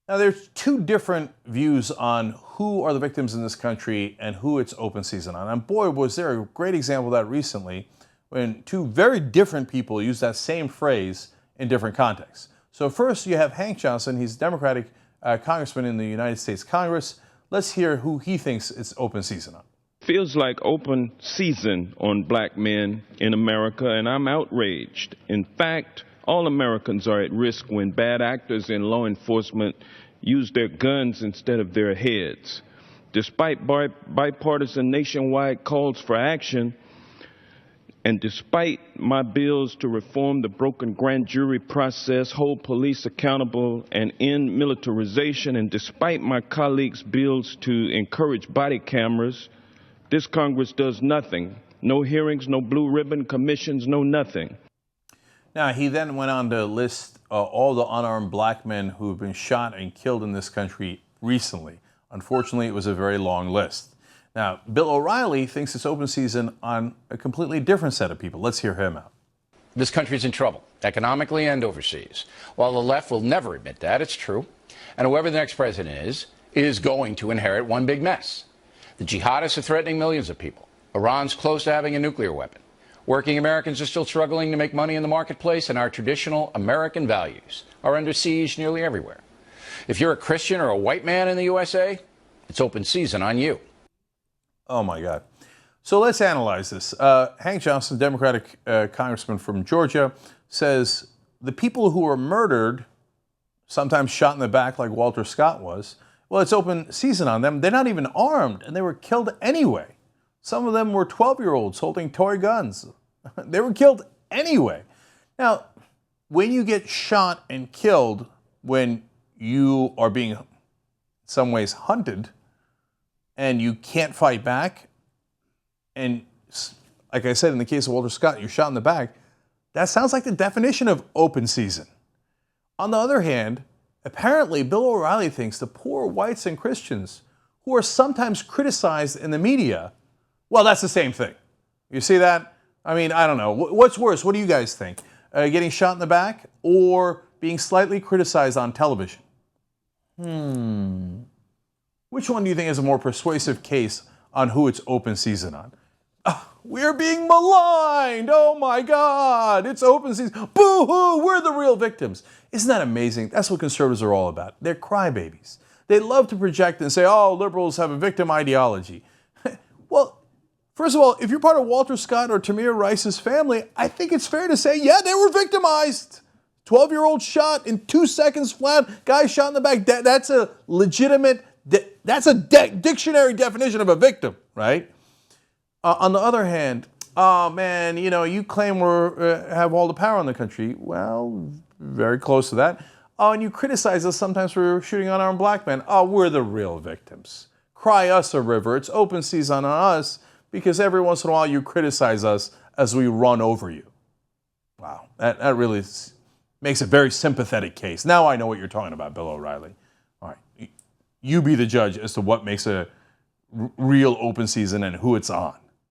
Now, there's two different views on who are the victims in this country and who it's open season on. And boy, was there a great example of that recently when two very different people used that same phrase in different contexts. So first, you have Hank Johnson. He's a Democratic congressman in the United States Congress. Let's hear who he thinks it's open season on. Feels like open season on black men in America, and I'm outraged. In fact, all Americans are at risk when bad actors in law enforcement use their guns instead of their heads. Despite bipartisan nationwide calls for action, and despite my bills to reform the broken grand jury process, hold police accountable, and end militarization, and despite my colleagues' bills to encourage body cameras, this Congress does nothing. No hearings, no blue ribbon commissions, no nothing. Now, he then went on to list all the unarmed black men who have been shot and killed in this country recently. Unfortunately, it was a very long list. Now, Bill O'Reilly thinks it's open season on a completely different set of people. Let's hear him out. This country's in trouble, economically and overseas. While the left will never admit that, it's true. And whoever the next president is going to inherit one big mess. The jihadists are threatening millions of people. Iran's close to having a nuclear weapon. Working Americans are still struggling to make money in the marketplace, and our traditional American values are under siege nearly everywhere. If you're a Christian or a white man in the USA, it's open season on you. Oh, my God. So let's analyze this. Hank Johnson, Democratic congressman from Georgia, says the people who were murdered, sometimes shot in the back like Walter Scott was, well, it's open season on them. They're not even armed, and they were killed anyway. Some of them were 12-year-olds holding toy guns. They were killed anyway. Now, when you get shot and killed when you are being, in some ways, hunted, and you can't fight back, and like I said, in the case of Walter Scott, you're shot in the back, that sounds like the definition of open season. On the other hand, apparently Bill O'Reilly thinks the poor whites and Christians who are sometimes criticized in the media, well, that's the same thing. You see that? I mean, I don't know. What's worse? What do you guys think? Getting shot in the back or being slightly criticized on television? Which one do you think is a more persuasive case on who it's open season on? We're being maligned. Oh, my God. It's open season. Boo-hoo. We're the real victims. Isn't that amazing? That's what conservatives are all about. They're crybabies. They love to project and say, oh, liberals have a victim ideology. Well, first of all, if you're part of Walter Scott or Tamir Rice's family, I think it's fair to say, yeah, they were victimized. 12-year-old shot in 2 seconds flat, guy shot in the back. That's a legitimate, that's a dictionary definition of a victim, right? On the other hand, oh man, you know, you claim we have all the power in the country. Well, very close to that. Oh, and you criticize us sometimes for shooting unarmed black men. Oh, we're the real victims. Cry us a river. It's open season on us because every once in a while you criticize us as we run over you. Wow, that really makes a very sympathetic case. Now I know what you're talking about, Bill O'Reilly. All right, you be the judge as to what makes a real open season and who it's on.